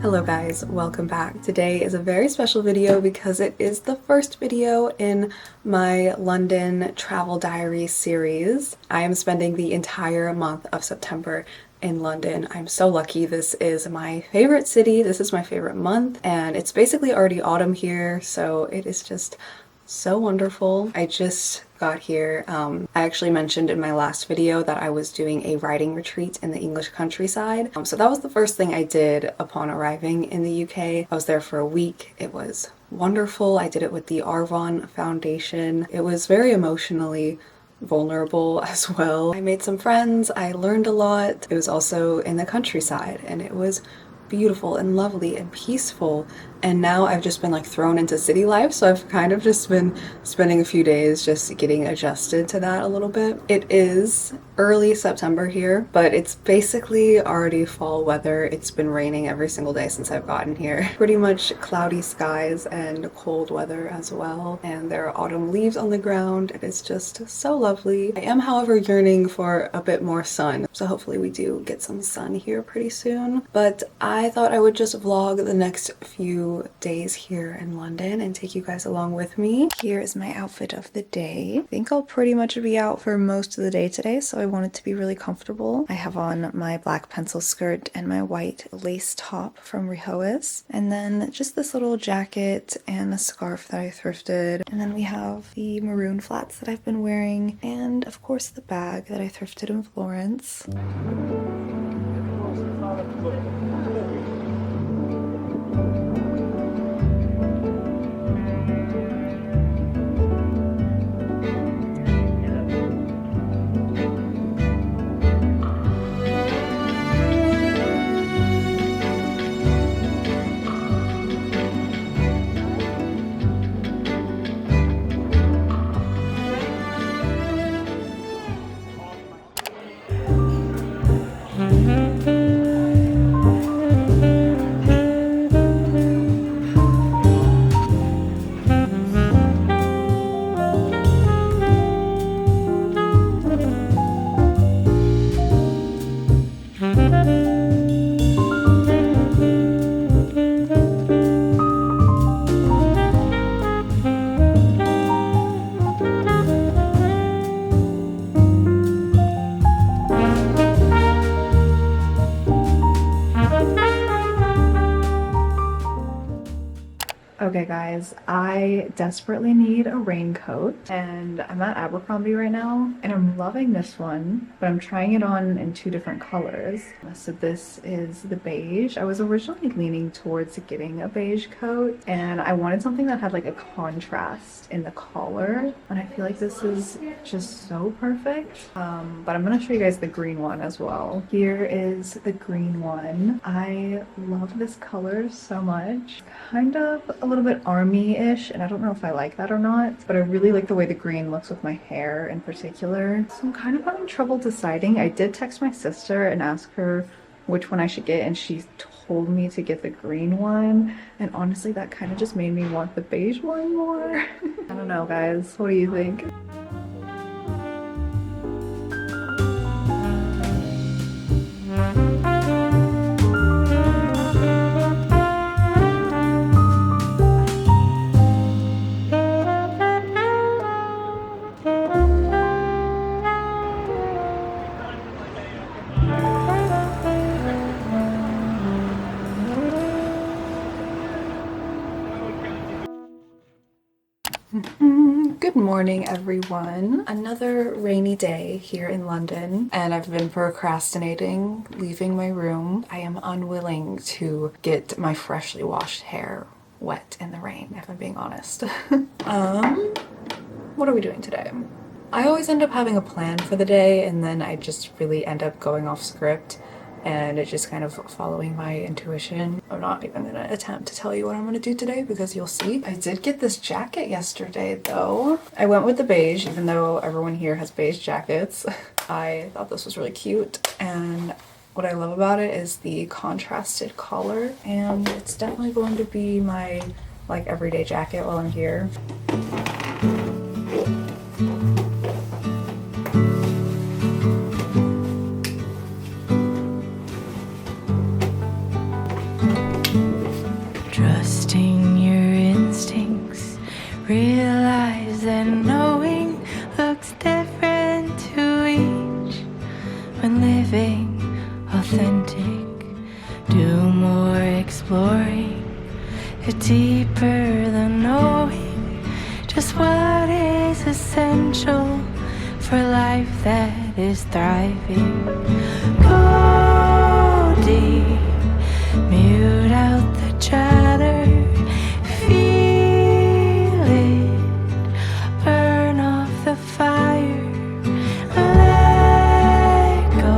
Hello guys, welcome back. Today is a very special video because it is the first video in my London travel diary series. I am spending the entire month of September in London. I'm so lucky. This is my favorite city, this is my favorite month, and it's basically already autumn here, so it is just so wonderful. I just got here. I actually mentioned in my last video that I was doing a writing retreat in the English countryside. So that was the first thing I did upon arriving in the UK. I was there for a week. It was wonderful. I did it with the Arvon Foundation. It was very emotionally vulnerable as well. I made some friends. I learned a lot. It was also in the countryside and it was beautiful and lovely and peaceful, and now I've just been like thrown into city life, so I've kind of just been spending a few days just getting adjusted to that a little bit. It is early September here, but it's basically already fall weather. It's been raining every single day since I've gotten here. Pretty much cloudy skies and cold weather as well, and there are autumn leaves on the ground. It is just so lovely. I am, however, yearning for a bit more sun, so hopefully we do get some sun here pretty soon. But I thought I would just vlog the next few days here in London and take you guys along with me. Here is my outfit of the day. I think I'll pretty much be out for most of the day today, so I want it to be really comfortable. I have on my black pencil skirt and my white lace top from Rehois, and then just this little jacket and a scarf that I thrifted, and then we have the maroon flats that I've been wearing, and of course the bag that I thrifted in Florence. Okay guys, I desperately need a raincoat, and I'm at Abercrombie right now and I'm loving this one, but I'm trying it on in two different colors. So this is the beige. I was originally leaning towards getting a beige coat, and I wanted something that had like a contrast in the collar, and I feel like this is just so perfect. But I'm gonna show you guys the green one as well. Here is the green one. I love this color so much. Kind of a little bit army-ish, and I don't know if I like that or not, but I really like the way the green looks with my hair in particular. So I'm kind of having trouble deciding. I did text my sister and ask her which one I should get, and she told me to get the green one, and honestly that kind of just made me want the beige one more. I don't know guys, what do you think? Good morning everyone. Another rainy day here in London, and I've been procrastinating leaving my room. I am unwilling to get my freshly washed hair wet in the rain, if I'm being honest. What are we doing today? I always end up having a plan for the day, and then I just really end up going off script, and it's just kind of following my intuition. I'm not even gonna attempt to tell you what I'm gonna do today because you'll see. I did get this jacket yesterday though. I went with the beige, even though everyone here has beige jackets. I thought this was really cute, and what I love about it is the contrasted collar, and it's definitely going to be my like everyday jacket while I'm here. authentic, do more exploring, deeper than knowing just what is essential for life that is thriving. Go deep, mute out the chatter, feel it, burn off the fire, let go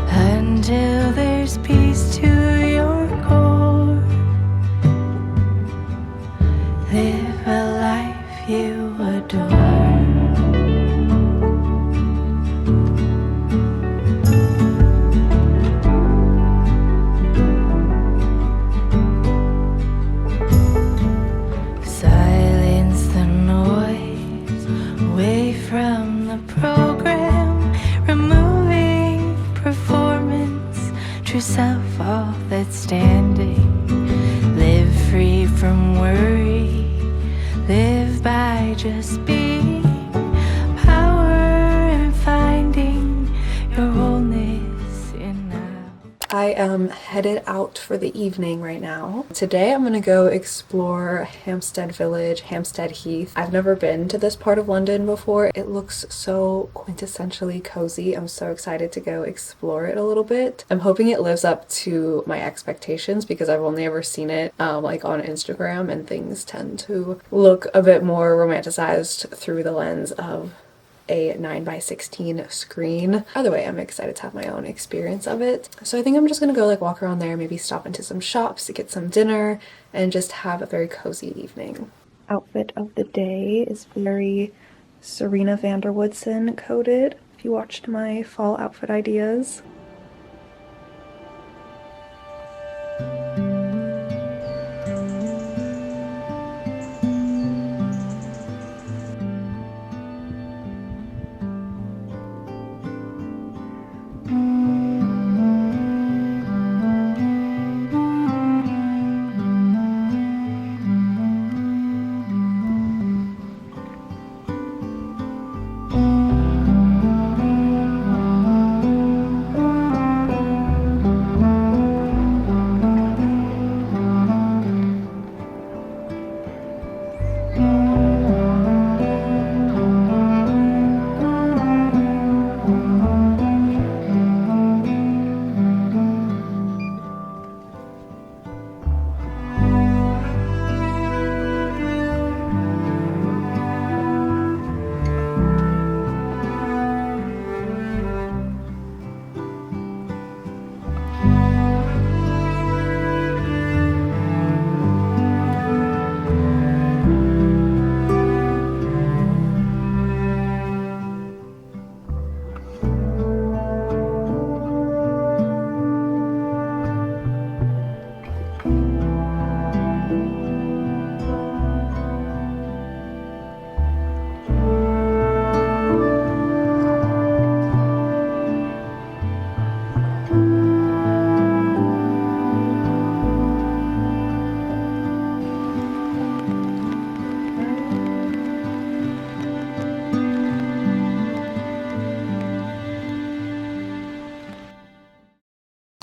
until there's peace to your core. Live a life you adore. Silence the noise away from the program, removing performance, true self, all that's standing. Live free from worry, live by just being, power in finding your wholeness in now. I am headed out for the evening right now. Today I'm gonna go explore Hampstead Village, Hampstead Heath. I've never been to this part of London before. It looks so quintessentially cozy. I'm so excited to go explore it a little bit. I'm hoping it lives up to my expectations because I've only ever seen it like on Instagram, and things tend to look a bit more romanticized through the lens of a 9:16 screen. Either way, I'm excited to have my own experience of it. So I think I'm just gonna go like walk around there, maybe stop into some shops to get some dinner, and just have a very cozy evening. Outfit of the day is very Serena van der Woodsen coded, if you watched my fall outfit ideas.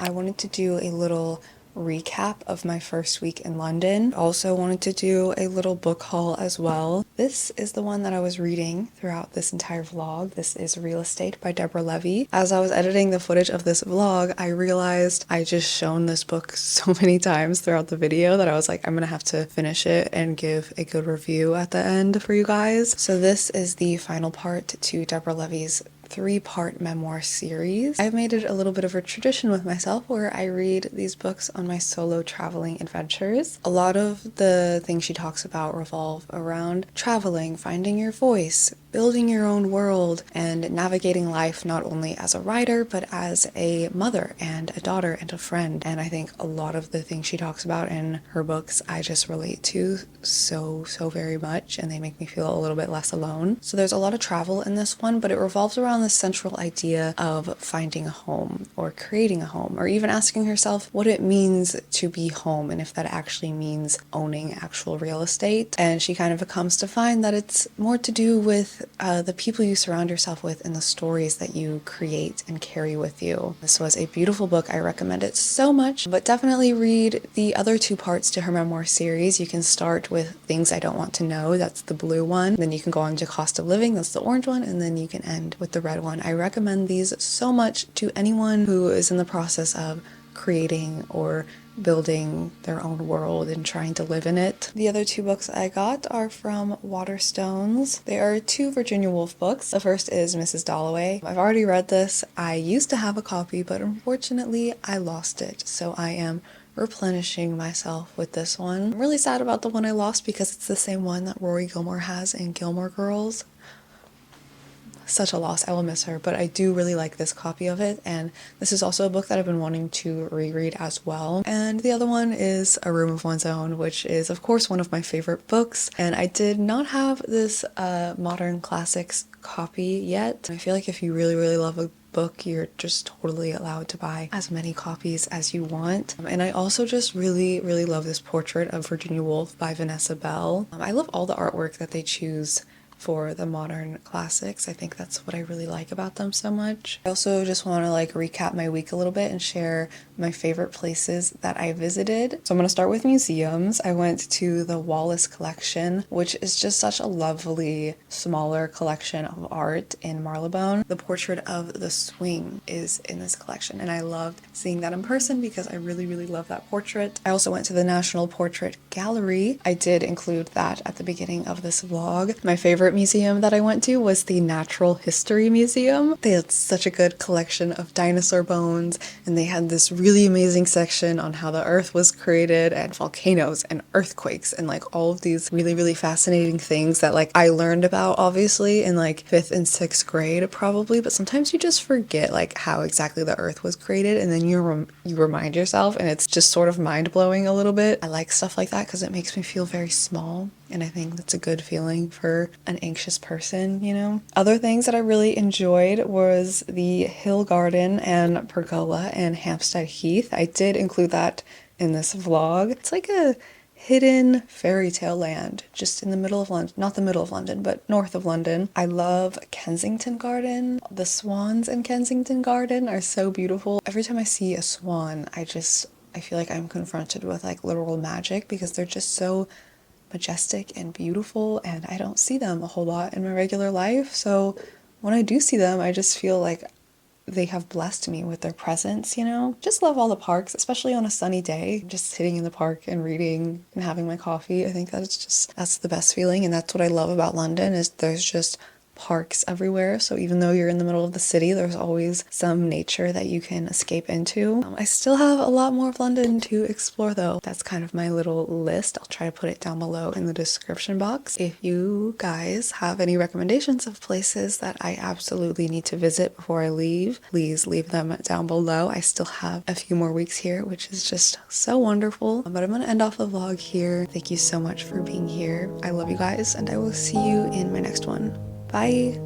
I wanted to do a little recap of my first week in London. Also wanted to do a little book haul as well. This is the one that I was reading throughout this entire vlog. This is Real Estate by Deborah Levy. As I was editing the footage of this vlog, I realized I just shown this book so many times throughout the video that I was like, I'm gonna have to finish it and give a good review at the end for you guys. So this is the final part to Deborah Levy's 3-part memoir series. I've made it a little bit of a tradition with myself where I read these books on my solo traveling adventures. A lot of the things she talks about revolve around traveling, finding your voice, building your own world, and navigating life not only as a writer but as a mother and a daughter and a friend. And I think a lot of the things she talks about in her books I just relate to so very much, and they make me feel a little bit less alone. So there's a lot of travel in this one, but it revolves around around the central idea of finding a home or creating a home, or even asking herself what it means to be home and if that actually means owning actual real estate. And she kind of comes to find that it's more to do with the people you surround yourself with and the stories that you create and carry with you. This was a beautiful book. I recommend it so much, but definitely read the other two parts to her memoir series. You can start with Things I Don't Want to Know, that's the blue one. Then you can go on to Cost of Living, that's the orange one, and then you can end with the red one. I recommend these so much to anyone who is in the process of creating or building their own world and trying to live in it. The other two books I got are from Waterstones. They are two Virginia Woolf books. The first is Mrs. Dalloway. I've already read this. I used to have a copy, but unfortunately I lost it, so I am replenishing myself with this one. I'm really sad about the one I lost because it's the same one that Rory Gilmore has in Gilmore Girls. Such a loss. I will miss her, but I do really like this copy of it, and this is also a book that I've been wanting to reread as well. And the other one is A Room of One's Own, which is of course one of my favorite books, and I did not have this modern classics copy yet. I feel like if you really love a book, you're just totally allowed to buy as many copies as you want. And I also just really love this portrait of Virginia Woolf by Vanessa Bell. I love all the artwork that they choose for the modern classics. I think that's what I really like about them so much. I also just want to recap my week a little bit and share my favorite places that I visited. So I'm going to start with museums. I went to the Wallace collection, which is just such a lovely smaller collection of art in Marylebone. The portrait of the swing is in this collection, and I loved seeing that in person because I really love that portrait. I also went to the National Portrait Gallery. I did include that at the beginning of this vlog. My favorite museum that I went to was the Natural History Museum. They had such a good collection of dinosaur bones, and they had this really amazing section on how the earth was created and volcanoes and earthquakes and all of these really fascinating things that I learned about obviously in 5th and 6th grade probably, but sometimes you just forget how exactly the earth was created, and then you remind yourself, and it's just sort of mind-blowing a little bit. I like stuff like that because it makes me feel very small, and I think that's a good feeling for an anxious person, you know? Other things that I really enjoyed was the Hill Garden and Pergola in Hampstead Heath. I did include that in this vlog. It's like a hidden fairy tale land just in the middle of London, not the middle of London, but north of London. I love Kensington Garden. The swans in Kensington Garden are so beautiful. Every time I see a swan, I feel like I'm confronted with literal magic because they're just so majestic and beautiful, and I don't see them a whole lot in my regular life. So when I do see them, I just feel like they have blessed me with their presence, you know? Just love all the parks, especially on a sunny day. Just sitting in the park and reading and having my coffee. I think that's the best feeling, and that's what I love about London is there's just parks everywhere. So even though you're in the middle of the city, there's always some nature that you can escape into. I still have a lot more of London to explore though. That's kind of my little list. I'll try to put it down below in the description box. If you guys have any recommendations of places that I absolutely need to visit before I leave, please leave them down below. I still have a few more weeks here, which is just so wonderful. But I'm gonna end off the vlog here. Thank you so much for being here. I love you guys, and I will see you in my next one. Bye!